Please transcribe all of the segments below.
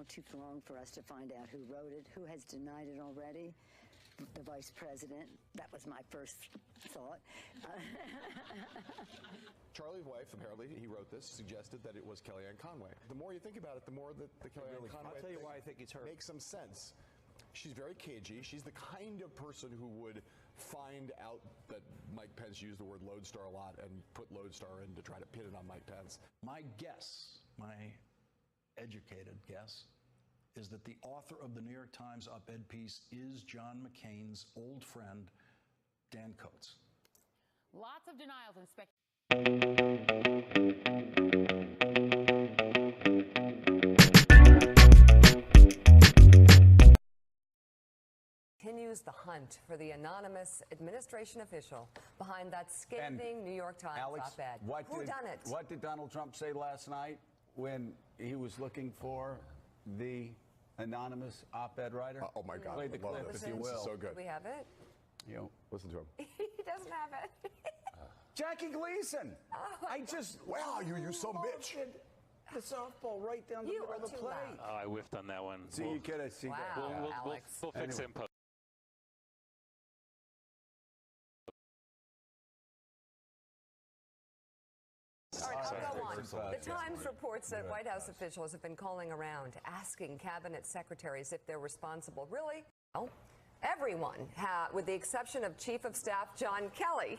too long for us to find out who wrote it, who has denied it already. The vice president. That was my first thought. Charlie's wife, apparently, he wrote this, suggested that it was Kellyanne Conway. The more you think about it, the more that the Kellyanne Conway I'll tell you why I think it's her. Makes some sense. She's very cagey. She's the kind of person who would find out that Mike Pence used the word lodestar a lot and put lodestar in to try to pin it on Mike Pence. My guess, my educated guess, is that the author of the New York Times op-ed piece is John McCain's old friend, Dan Coates. Lots of denials and speculation. Continues the hunt for the anonymous administration official behind that scathing New York Times op-ed. What did Donald Trump say last night when he was looking for the anonymous op-ed writer? Oh my God! Play the clip, if you will. This is so good. Do we have it? You know, listen to him. He doesn't have it. Jackie Gleason. Wow, you some bitch. The softball right down the middle of the plate. Oh, I whiffed on that one. See, you could have seen that. We'll fix him. All right, I'll go on. The Times reports that White House officials have been calling around, asking cabinet secretaries if they're responsible. Really? No. Everyone, with the exception of Chief of Staff John Kelly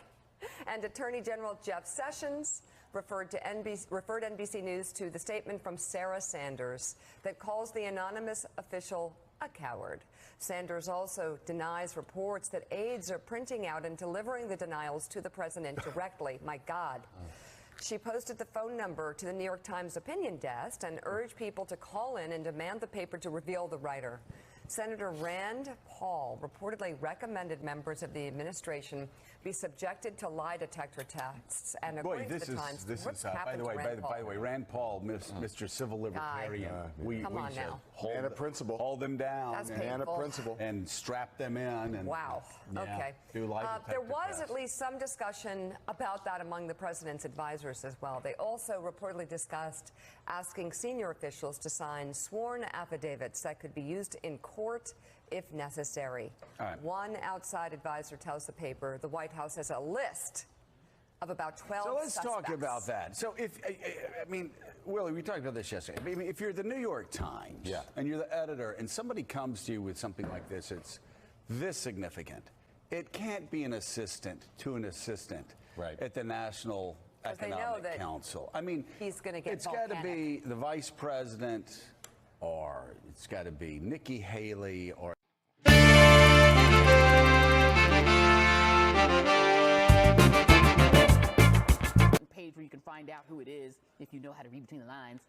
and Attorney General Jeff Sessions, referred NBC News to the statement from Sarah Sanders that calls the anonymous official a coward. Sanders also denies reports that aides are printing out and delivering the denials to the president directly. My God. She posted the phone number to the New York Times opinion desk and urged people to call in and demand the paper to reveal the writer. Senator Rand Paul reportedly recommended members of the administration be subjected to lie detector tests. And according to the Times, what's happened to Rand Paul? By the way, Rand Paul, Mr. Civil Libertarian. Come on now. And a principal. Hold them down. That's and a principal. And strap them in. And, wow. Yeah, okay. Do lie there detector was tests. at least some discussion about that among the president's advisors as well. They also reportedly discussed asking senior officials to sign sworn affidavits that could be used in court if necessary. Right. One outside advisor tells the paper the White House has a list of about 12 So let's suspects. talk about that. So if, I mean, Willie, we talked about this yesterday. I mean, if you're the New York Times and you're the editor and somebody comes to you with something like this, it's this significant. It can't be an assistant to an assistant at the National Economic Council. I mean, he's going to get it's got to be the vice president, or it's got to be Nikki Haley, or page where you can find out who it is if you know how to read between the lines.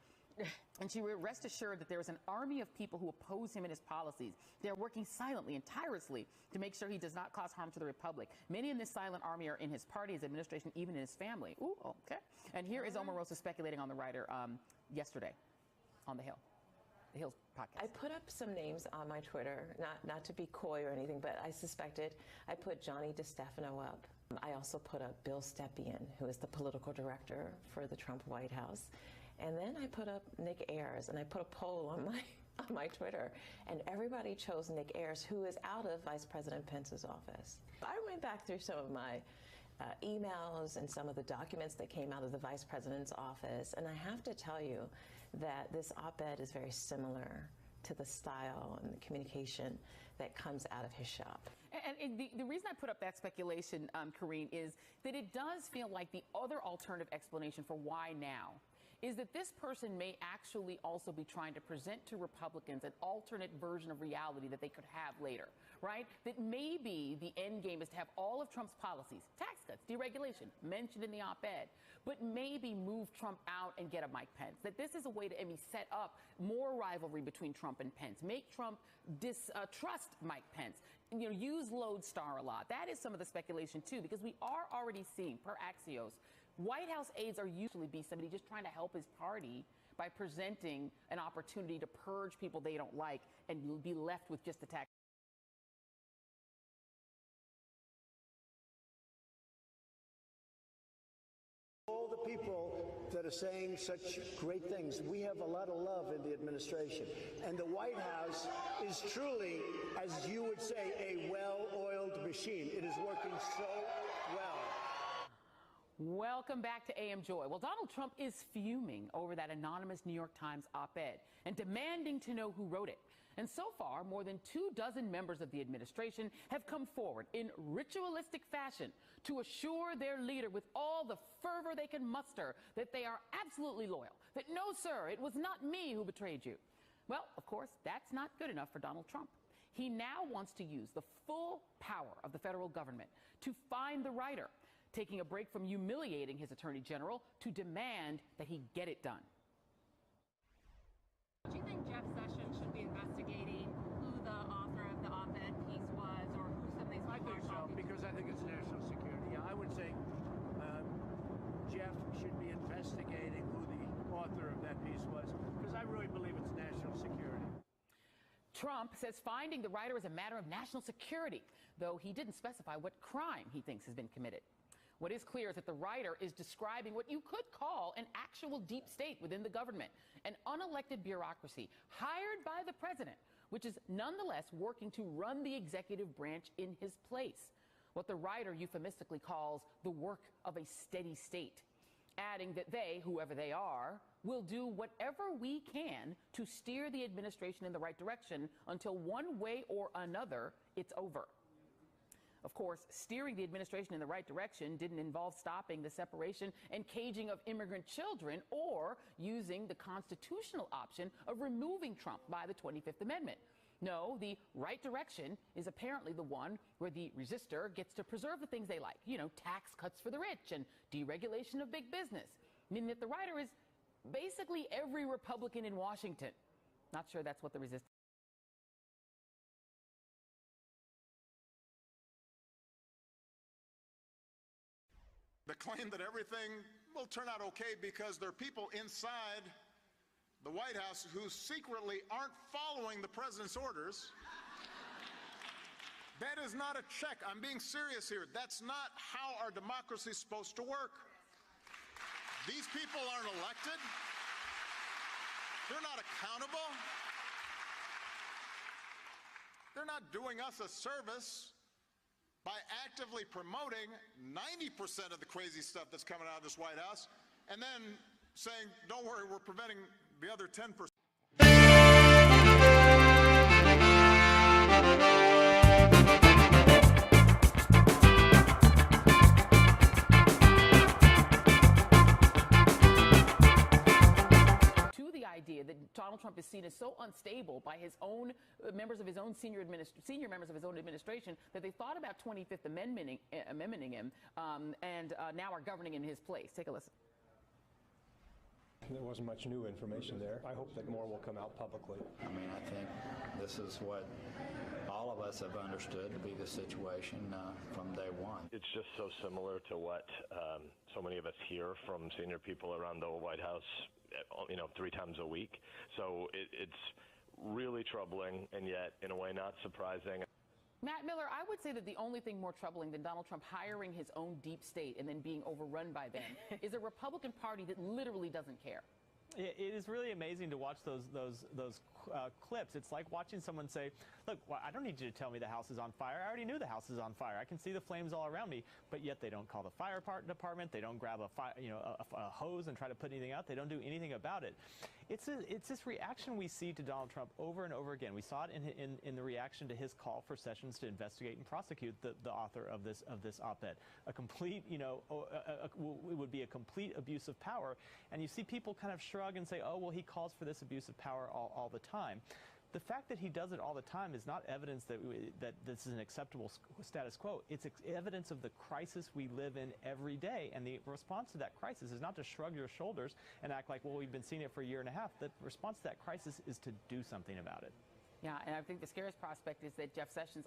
And she will rest assured that there is an army of people who oppose him and his policies. They are working silently and tirelessly to make sure he does not cause harm to the republic. Many in this silent army are in his party, his administration, even in his family. Ooh, okay. And here is Omarosa speculating on the writer yesterday on The Hill. The Hill's podcast. I put up some names on my Twitter, not to be coy or anything, but I suspected. I put Johnny DeStefano up. I also put up Bill Stepien, who is the political director for the Trump White House. And then I put up Nick Ayers, and I put a poll on my Twitter, and everybody chose Nick Ayers, who is out of Vice President Pence's office. I went back through some of my emails and some of the documents that came out of the Vice President's office, and I have to tell you that this op-ed is very similar to the style and the communication that comes out of his shop. And the reason I put up that speculation, Karine, is that it does feel like the other alternative explanation for why now is that this person may actually also be trying to present to Republicans an alternate version of reality that they could have later, right? That maybe the end game is to have all of Trump's policies, tax cuts, deregulation, mentioned in the op-ed, but maybe move Trump out and get a Mike Pence. That this is a way to set up more rivalry between Trump and Pence, make Trump distrust Mike Pence, use lodestar a lot. That is some of the speculation, too, because we are already seeing, per Axios, White House aides are usually somebody just trying to help his party by presenting an opportunity to purge people they don't like and be left with just the tax. All the people that saying such great things. We have a lot of love in the administration. And the White House is truly, as you would say, a well-oiled machine. It is working so well. Welcome back to AM Joy. Well, Donald Trump is fuming over that anonymous New York Times op-ed and demanding to know who wrote it. And so far, more than 24 members of the administration have come forward in ritualistic fashion to assure their leader with all the fervor they can muster that they are absolutely loyal, that no, sir, it was not me who betrayed you. Well, of course, that's not good enough for Donald Trump. He now wants to use the full power of the federal government to find the writer, taking a break from humiliating his attorney general to demand that he get it done. Do you think Jeff Sessions should be investigating who the author of the op-ed piece was, or who some of these people I think are so, talking to? because I think it's national security. Yeah, I would say Jeff should be investigating who the author of that piece was, because I really believe it's national security. Trump says finding the writer is a matter of national security, though he didn't specify what crime he thinks has been committed. What is clear is that the writer is describing what you could call an actual deep state within the government, an unelected bureaucracy hired by the president, which is nonetheless working to run the executive branch in his place. What the writer euphemistically calls the work of a steady state, adding that they, whoever they are, will do whatever we can to steer the administration in the right direction until one way or another it's over. Of course, steering the administration in the right direction didn't involve stopping the separation and caging of immigrant children or using the constitutional option of removing Trump by the 25th Amendment. No, the right direction is apparently the one where the resistor gets to preserve the things they like, tax cuts for the rich and deregulation of big business, meaning that the writer is basically every Republican in Washington. Not sure that's what the resistance. The claim that everything will turn out okay because there are people inside the White House who secretly aren't following the president's orders. That is not a check. I'm being serious here. That's not how our democracy is supposed to work. These people aren't elected. They're not accountable. They're not doing us a service by actively promoting 90% of the crazy stuff that's coming out of this White House and then saying, don't worry, we're preventing the other 10%. Idea that Donald Trump is seen as so unstable by his own members of his own senior members of his own administration that they thought about 25th amendmenting him and now are governing in his place. Take a listen. There wasn't much new information there. I hope that more will come out publicly. I mean, I think this is what all of us have understood to be the situation from day one. It's just so similar to what so many of us hear from senior people around the White House 3 times a week. So it's really troubling and yet, in a way, not surprising. Matt Miller, I would say that the only thing more troubling than Donald Trump hiring his own deep state and then being overrun by them is a Republican Party that literally doesn't care. It is really amazing to watch those clips. It's like watching someone say, look, well, I don't need you to tell me the house is on fire. I already knew the house is on fire. I can see the flames all around me. But yet they don't call the fire department. They don't grab a hose and try to put anything out. They don't do anything about it. It's this reaction we see to Donald Trump over and over again. We saw it in the reaction to his call for Sessions to investigate and prosecute the author of this op-ed. A complete, it would be a complete abuse of power. And you see people kind of shrug and say, oh, well, he calls for this abuse of power all the time. The fact that he does it all the time is not evidence that this is an acceptable status quo. It's evidence of the crisis we live in every day. And the response to that crisis is not to shrug your shoulders and act like, well, we've been seeing it for a year and a half. The response to that crisis is to do something about it. Yeah, and I think the scariest prospect is that Jeff Sessions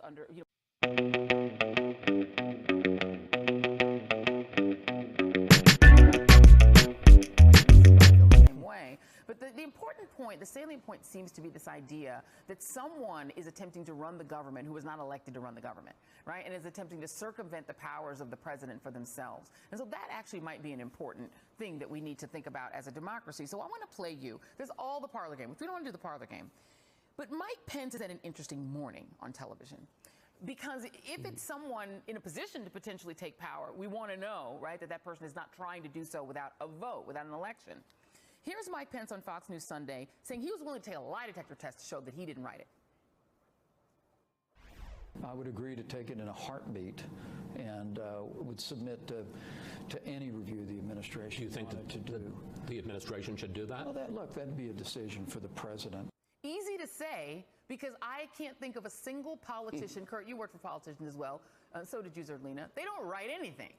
way. But the important point, the salient point seems to be this idea that someone is attempting to run the government who was not elected to run the government, right? And is attempting to circumvent the powers of the president for themselves. And so that actually might be an important thing that we need to think about as a democracy. So I want to play you. There's all the parlor game, which we don't want to do the parlor game. But Mike Pence has had an interesting morning on television. Because if it's someone in a position to potentially take power, we want to know, right, that that person is not trying to do so without a vote, without an election. Here's Mike Pence on Fox News Sunday saying he was willing to take a lie detector test to show that he didn't write it. I would agree to take it in a heartbeat and would submit to any review the administration Do you think that the administration should do that? Well, that'd be a decision for the president. Easy to say, because I can't think of a single politician. Kurt, you worked for politicians as well. So did you, Zerlina. They don't write anything.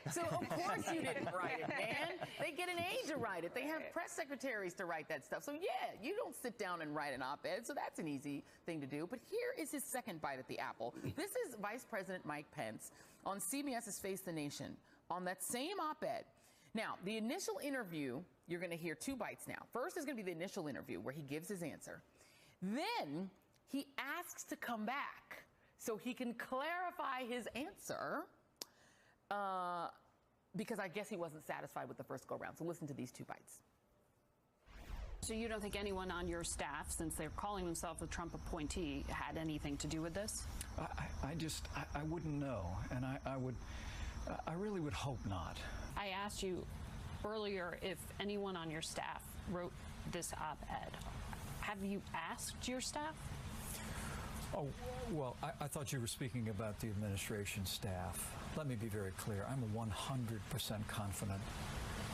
So of course you didn't write it, man. They get an aide to write it. They have press secretaries to write that stuff. So yeah, you don't sit down and write an op-ed. So that's an easy thing to do. But here is his second bite at the apple. This is Vice President Mike Pence on CBS's Face the Nation on that same op-ed. Now, the initial interview, you're going to hear two bites now. First is going to be the initial interview where he gives his answer. Then he asks to come back so he can clarify his answer because I guess he wasn't satisfied with the first go-round. So listen to these two bites. So you don't think anyone on your staff, since they're calling themselves a Trump appointee, had anything to do with this? I wouldn't know, and I really would hope not. I asked you earlier if anyone on your staff wrote this op-ed. Have you asked your staff? Oh, well, I thought you were speaking about the administration staff. Let me be very clear. I'm 100% confident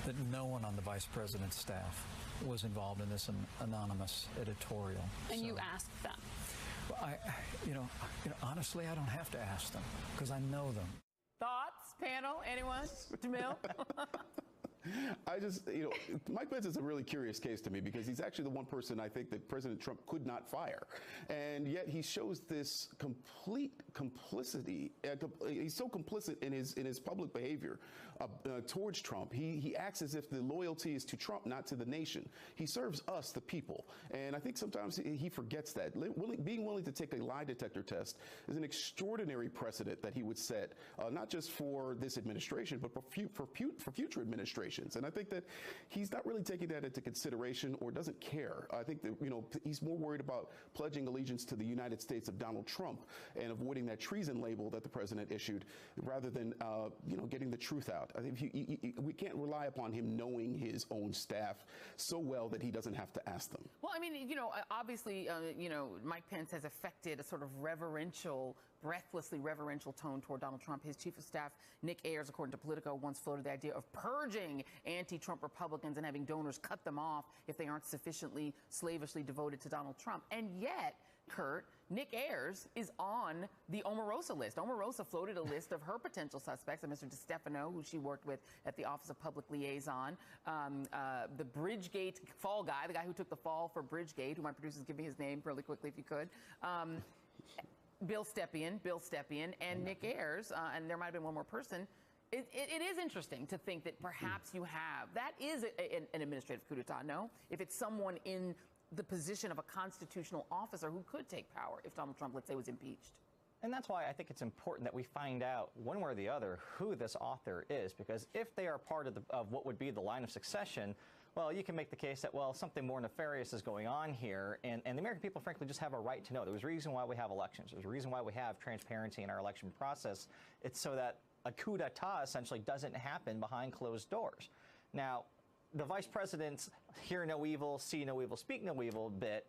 that no one on the vice president's staff was involved in this anonymous editorial. And you asked them? Well, honestly, I don't have to ask them because I know them. Thoughts, panel, anyone? Jamil? I just, Mike Pence is a really curious case to me because he's actually the one person I think that President Trump could not fire. And yet he shows this complete complicity. He's so complicit in his public behavior towards Trump. He acts as if the loyalty is to Trump, not to the nation. He serves us, the people. And I think sometimes he forgets that. Being willing to take a lie detector test is an extraordinary precedent that he would set, not just for this administration, but for future administrations. And I think that he's not really taking that into consideration or doesn't care. I think that, he's more worried about pledging allegiance to the United States of Donald Trump and avoiding that treason label that the president issued rather than, getting the truth out. I think we can't rely upon him knowing his own staff so well that he doesn't have to ask them. Well, I mean, obviously, Mike Pence has affected a sort of breathlessly reverential tone toward Donald Trump. His chief of staff, Nick Ayers, according to Politico, once floated the idea of purging anti-Trump Republicans and having donors cut them off if they aren't sufficiently slavishly devoted to Donald Trump. And yet, Kurt, Nick Ayers is on the Omarosa list. Omarosa floated a list of her potential suspects, Mr. DeStefano, who she worked with at the Office of Public Liaison, the Bridgegate fall guy, the guy who took the fall for Bridgegate, who my producers give me his name really quickly if you could. Bill Stepien, and Nick Ayers, and there might have been one more person. It is interesting to think that perhaps that is an administrative coup d'etat, no? If it's someone in the position of a constitutional officer who could take power if Donald Trump, let's say, was impeached. And that's why I think it's important that we find out one way or the other who this author is, because if they are part of what would be the line of succession, well, you can make the case that, well, something more nefarious is going on here, and the American people, frankly, just have a right to know. There's a reason why we have elections. There's a reason why we have transparency in our election process. It's so that a coup d'etat essentially doesn't happen behind closed doors. Now, the vice president's hear no evil, see no evil, speak no evil bit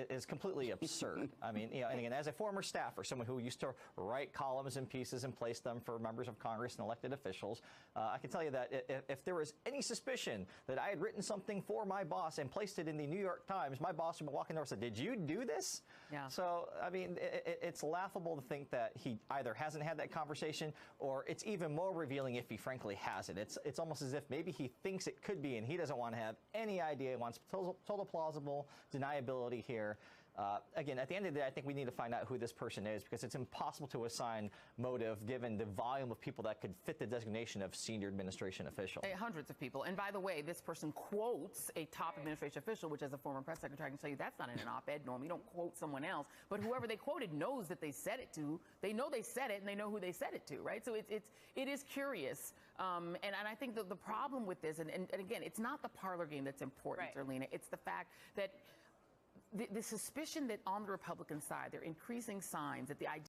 is completely absurd. I mean, and again, as a former staffer, someone who used to write columns and pieces and place them for members of Congress and elected officials, I can tell you that if there was any suspicion that I had written something for my boss and placed it in the New York Times, my boss would be walking over and say, "Did you do this?" Yeah. So, I mean, it's laughable to think that he either hasn't had that conversation or it's even more revealing if he frankly hasn't. It's almost as if maybe he thinks it could be and he doesn't want to have any idea. He wants total plausible deniability here. Again, at the end of the day, I think we need to find out who this person is, because it's impossible to assign motive given the volume of people that could fit the designation of senior administration official. Hundreds of people. And by the way, this person quotes a top administration official, which as a former press secretary, I can tell you that's not in an op-ed norm. You don't quote someone else. But whoever they quoted knows that they said it to. They know they said it, and they know who they said it to, right? So it is curious. And I think that the problem with this, and again, it's not the parlor game that's important, Erlina. It's the fact that the suspicion that on the Republican side, they're increasing signs that the idea